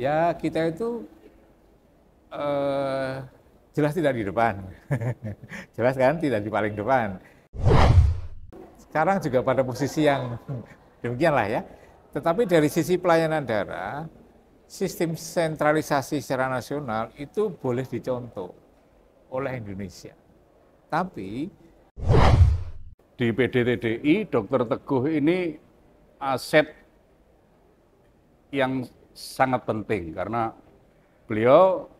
Ya kita itu eh, jelas tidak di depan, jelas kan tidak di paling depan. Sekarang juga pada posisi yang demikianlah ya. Tetapi dari sisi pelayanan daerah, sistem sentralisasi secara nasional itu boleh dicontoh oleh Indonesia. Tapi Di PDTDI, Dr. Teguh ini aset yang sangat penting karena beliau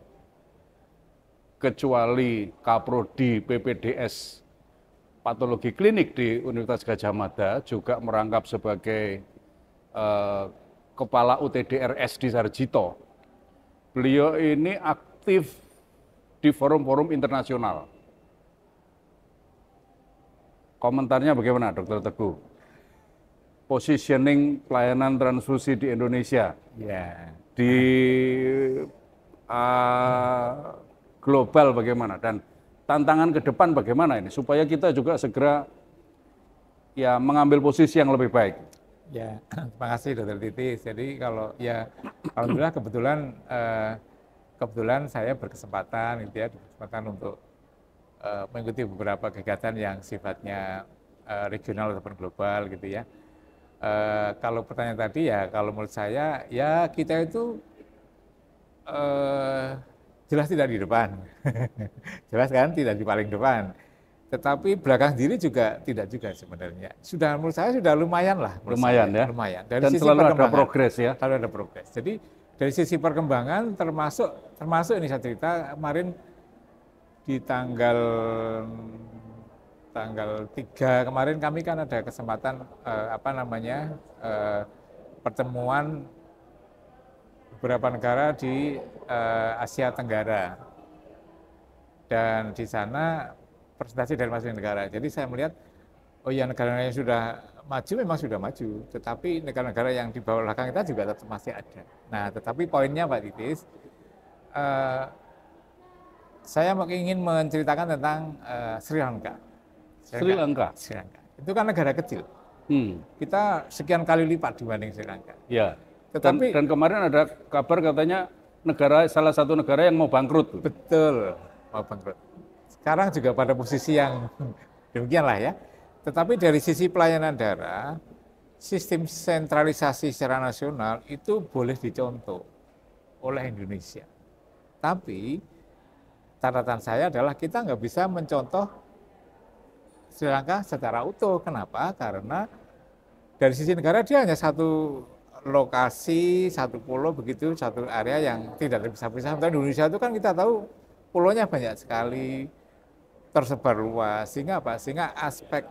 kecuali Kaprodi PPDS Patologi Klinik di Universitas Gadjah Mada juga merangkap sebagai Kepala UTDRS di Sarjito. Beliau ini aktif di forum-forum internasional. Komentarnya bagaimana, Dr. Teguh? Positioning pelayanan transfusi di Indonesia ya di global bagaimana dan tantangan ke depan bagaimana ini supaya kita juga segera ya mengambil posisi yang lebih baik. ya terima kasih Dokter Titis. Jadi kalau ya alhamdulillah kebetulan saya berkesempatan gitu ya, untuk mengikuti beberapa kegiatan yang sifatnya regional ataupun global gitu ya. Kalau pertanyaan tadi ya, kalau menurut saya ya kita itu jelas tidak di depan, jelas kan tidak di paling depan. Tetapi belakang diri juga tidak juga sebenarnya. Sudah menurut saya sudah lumayan lah. Lumayan ya. Lumayan. Dari Dan sisi selalu ada perkembangan, progres ya. selalu ada progres. Jadi dari sisi perkembangan termasuk ini saya cerita kemarin di tanggal 3 kemarin kami kan ada kesempatan pertemuan beberapa negara di Asia Tenggara, dan di sana presentasi dari masing-masing negara. Jadi saya melihat, oh ya, negara-negara yang sudah maju memang sudah maju, tetapi negara-negara yang di bawah belakang kita juga tetap masih ada. Nah, tetapi poinnya Pak Titis, saya ingin menceritakan tentang Sri Lanka. Sri Lanka. Itu kan negara kecil. Kita sekian kali lipat dibanding Sri Lanka. Ya. Dan kemarin ada kabar katanya salah satu negara yang mau bangkrut. Betul, mau bangkrut. Sekarang juga pada posisi yang demikianlah ya. Tetapi dari sisi pelayanan daerah, sistem sentralisasi secara nasional itu boleh dicontoh oleh Indonesia. Tapi catatan saya adalah kita nggak bisa mencontoh Sri Lanka secara utuh. Kenapa? Karena dari sisi negara dia hanya satu lokasi, satu pulau begitu, satu area yang tidak terpisah-pisah. Sementara Indonesia itu kan kita tahu pulaunya banyak sekali, tersebar luas, sehingga aspek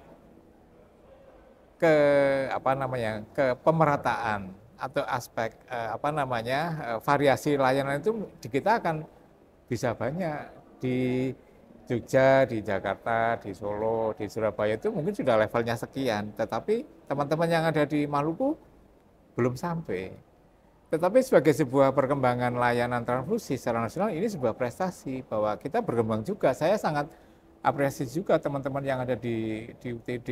kepemerataan atau aspek variasi layanan itu di kita akan bisa banyak. Di Jogja, di Jakarta, di Solo, di Surabaya itu mungkin sudah levelnya sekian, tetapi teman-teman yang ada di Maluku belum sampai. Tetapi sebagai sebuah perkembangan layanan transfusi secara nasional, ini sebuah prestasi bahwa kita berkembang juga. Saya sangat apresiasi juga teman-teman yang ada di UTD,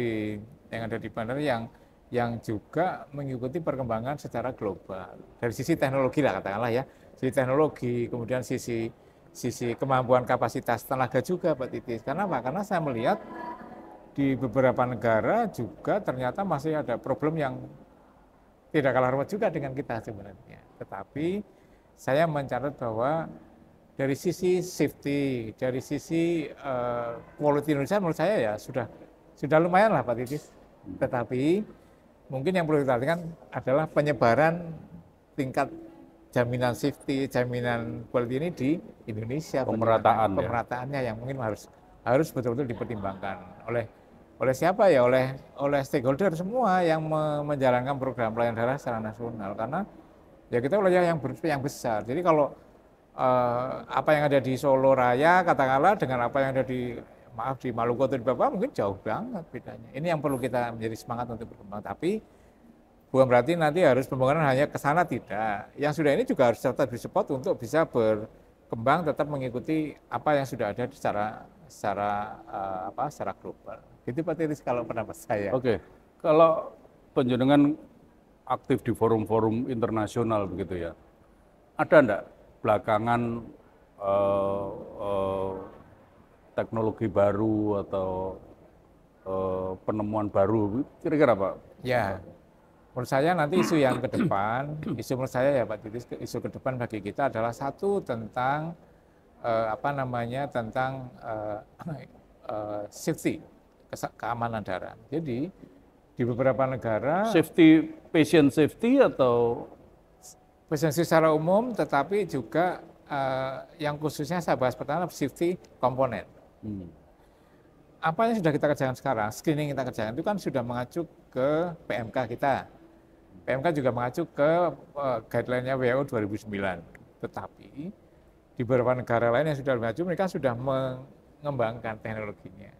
yang ada di bandara yang juga mengikuti perkembangan secara global. Dari sisi teknologi lah katakanlah ya, sisi teknologi, kemudian sisi kemampuan kapasitas tenaga juga Pak Titis. Karena apa? Karena saya melihat di beberapa negara juga ternyata masih ada problem yang tidak kalah rumit juga dengan kita sebenarnya. Tetapi saya mencatat bahwa dari sisi safety, dari sisi quality Indonesia menurut saya ya sudah lumayan lah Pak Titis. Tetapi mungkin yang perlu kita perhatikan adalah penyebaran tingkat jaminan safety, jaminan quality ini di Indonesia. Pemerataannya yang mungkin harus betul-betul dipertimbangkan oleh siapa ya, oleh stakeholder semua yang menjalankan program pelayanan daerah secara nasional, karena ya kita wilayah yang besar. Jadi kalau apa yang ada di Solo Raya katakanlah dengan apa yang ada di Maluku atau di Papua mungkin jauh banget bedanya. Ini yang perlu kita menjadi semangat untuk berkembang. Tapi bukan berarti nanti harus pembangunan hanya ke sana, tidak. Yang sudah ini juga harus tetap disupport untuk bisa berkembang, tetap mengikuti apa yang sudah ada secara global. Itu Pak Titis kalau pendapat saya. Oke, kalau penjenengan aktif di forum-forum internasional begitu ya, ada enggak belakangan eh, eh, teknologi baru atau penemuan baru, kira-kira Pak? Ya, menurut saya nanti isu yang ke depan, isu menurut saya ya Pak Titis, isu ke depan bagi kita adalah satu tentang apa namanya, tentang safety, keamanan darah. Jadi di beberapa negara Safety, patient safety atau presentasi secara umum, tetapi juga yang khususnya saya bahas pertama safety komponen. Apa yang sudah kita kerjakan sekarang, screening kita kerjakan itu kan sudah mengacu ke PMK kita. PMK juga mengacu ke guideline-nya WHO 2009. Tetapi di beberapa negara lain yang sudah maju, mereka sudah mengembangkan teknologinya.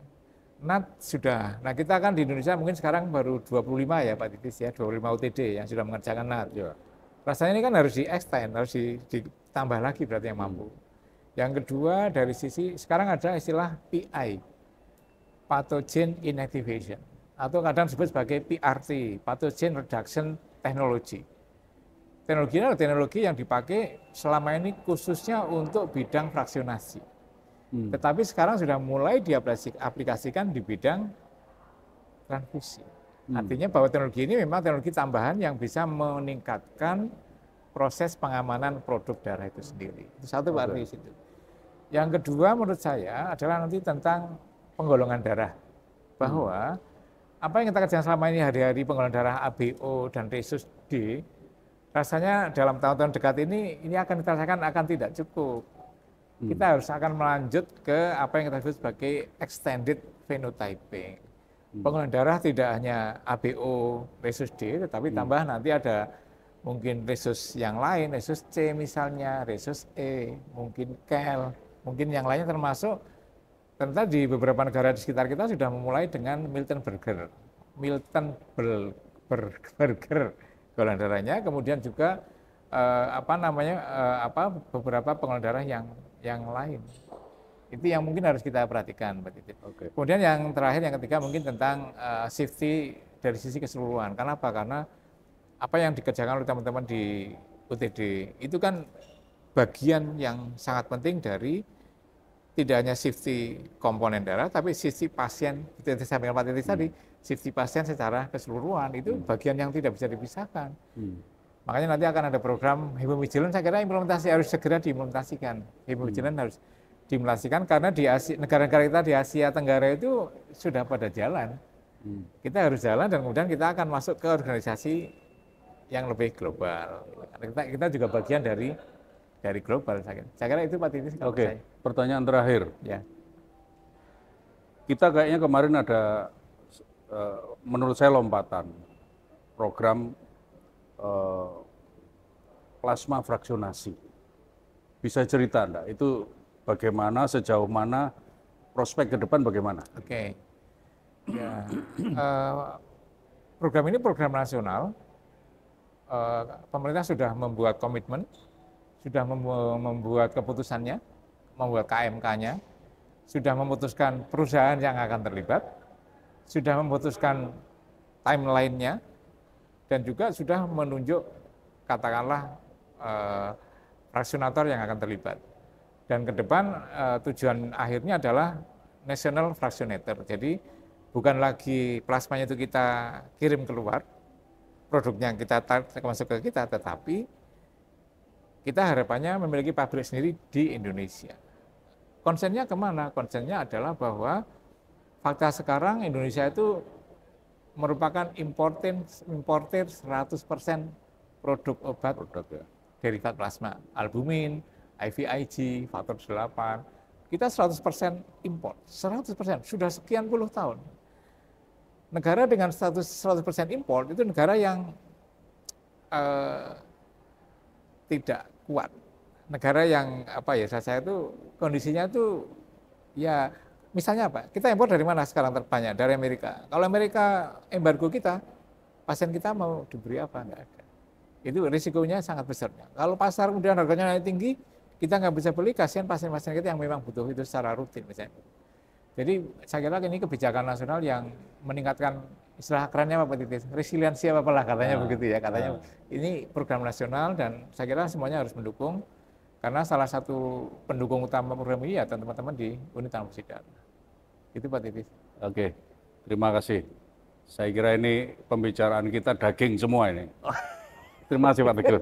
NAT sudah. Nah kita kan di Indonesia mungkin sekarang baru 25 ya Pak Titis ya, 25 UTD yang sudah mengerjakan NAT. ya, Rasanya ini kan harus di-extend, harus ditambah lagi berarti yang mampu. Yang kedua dari sisi, sekarang ada istilah PI, Pathogen Inactivation, atau kadang disebut sebagai PRT, Pathogen Reduction Technology. Teknologi ini adalah teknologi yang dipakai selama ini khususnya untuk bidang fraksionasi. Tetapi sekarang sudah mulai diaplikasikan di bidang transfusi. Artinya bahwa teknologi ini memang teknologi tambahan yang bisa meningkatkan proses pengamanan produk darah itu sendiri. Itu satu Pak Ardi situ. Yang kedua menurut saya adalah nanti tentang penggolongan darah. Bahwa apa yang kita kerjakan selama ini hari-hari penggolongan darah ABO dan Rhesus D, rasanya dalam tahun-tahun dekat ini akan kita rasakan akan tidak cukup. Kita harus akan melanjut ke apa yang kita sebut sebagai extended phenotyping. Penggolongan darah tidak hanya ABO, Rhesus D, tetapi tambah nanti ada mungkin Rhesus yang lain, Rhesus C misalnya, Rhesus E, mungkin KEL, mungkin yang lainnya termasuk ternyata di beberapa negara di sekitar kita sudah memulai dengan Milton Burger golongan darahnya, kemudian juga beberapa penggolongan darah yang lain. Itu yang mungkin harus kita perhatikan, Mbak Titi. Kemudian yang terakhir, yang ketiga mungkin tentang safety dari sisi keseluruhan. Kenapa? Karena apa yang dikerjakan oleh teman-teman di UTD itu kan bagian yang sangat penting dari tidak hanya safety komponen darah, tapi safety pasien, itu yang disampaikan Pak Titi tadi, safety pasien secara keseluruhan, itu bagian yang tidak bisa dipisahkan. Makanya nanti akan ada program Hemovigilance, saya kira implementasi harus segera diimplementasikan. Hemovigilance harus diimplementasikan karena di negara-negara kita di Asia Tenggara itu sudah pada jalan. Kita harus jalan dan kemudian kita akan masuk ke organisasi yang lebih global. Kita juga bagian dari global. Saya kira itu Pak Titis. Oke, pertanyaan terakhir. Ya. Kita kayaknya kemarin ada, menurut saya lompatan, program plasma fraksionasi. Bisa cerita enggak? Itu bagaimana, sejauh mana, prospek ke depan bagaimana? Oke. Ya. Program ini program nasional. Pemerintah sudah membuat komitmen, sudah membuat keputusannya, membuat KMK-nya, sudah memutuskan perusahaan yang akan terlibat, sudah memutuskan timeline-nya, dan juga sudah menunjuk katakanlah fraksionator yang akan terlibat. Dan ke depan tujuan akhirnya adalah national fractionator. Jadi bukan lagi plasmanya itu kita kirim keluar, produknya kita masuk ke kita, tetapi kita harapannya memiliki pabrik sendiri di Indonesia. Konsennya kemana? Konsennya adalah bahwa fakta sekarang Indonesia itu merupakan importer 100% produk obat derivat plasma, albumin, IVIG, faktor 8. Kita 100% import, 100%, sudah sekian puluh tahun. Negara dengan status 100% import itu negara yang tidak kuat. Negara yang saya itu kondisinya itu ya misalnya apa? Kita impor dari mana sekarang terbanyak? Dari Amerika. Kalau Amerika embargo kita, pasien kita mau diberi apa? Enggak ada. Itu risikonya sangat besar. Kalau pasar kemudian harganya naik tinggi, kita nggak bisa beli, kasihan pasien-pasien kita yang memang butuh itu secara rutin misalnya. Jadi saya kira ini kebijakan nasional yang meningkatkan istilah kerennya apa Pak Titis? Resiliensi apa apalah katanya begitu ya, katanya Nah. ini program nasional dan saya kira semuanya harus mendukung karena salah satu pendukung utama program ini ya teman-teman di Unit Transfusi Darah. Itu Pak Titis. Oke, terima kasih. Saya kira ini pembicaraan kita daging semua ini. Terima kasih Pak Teguh.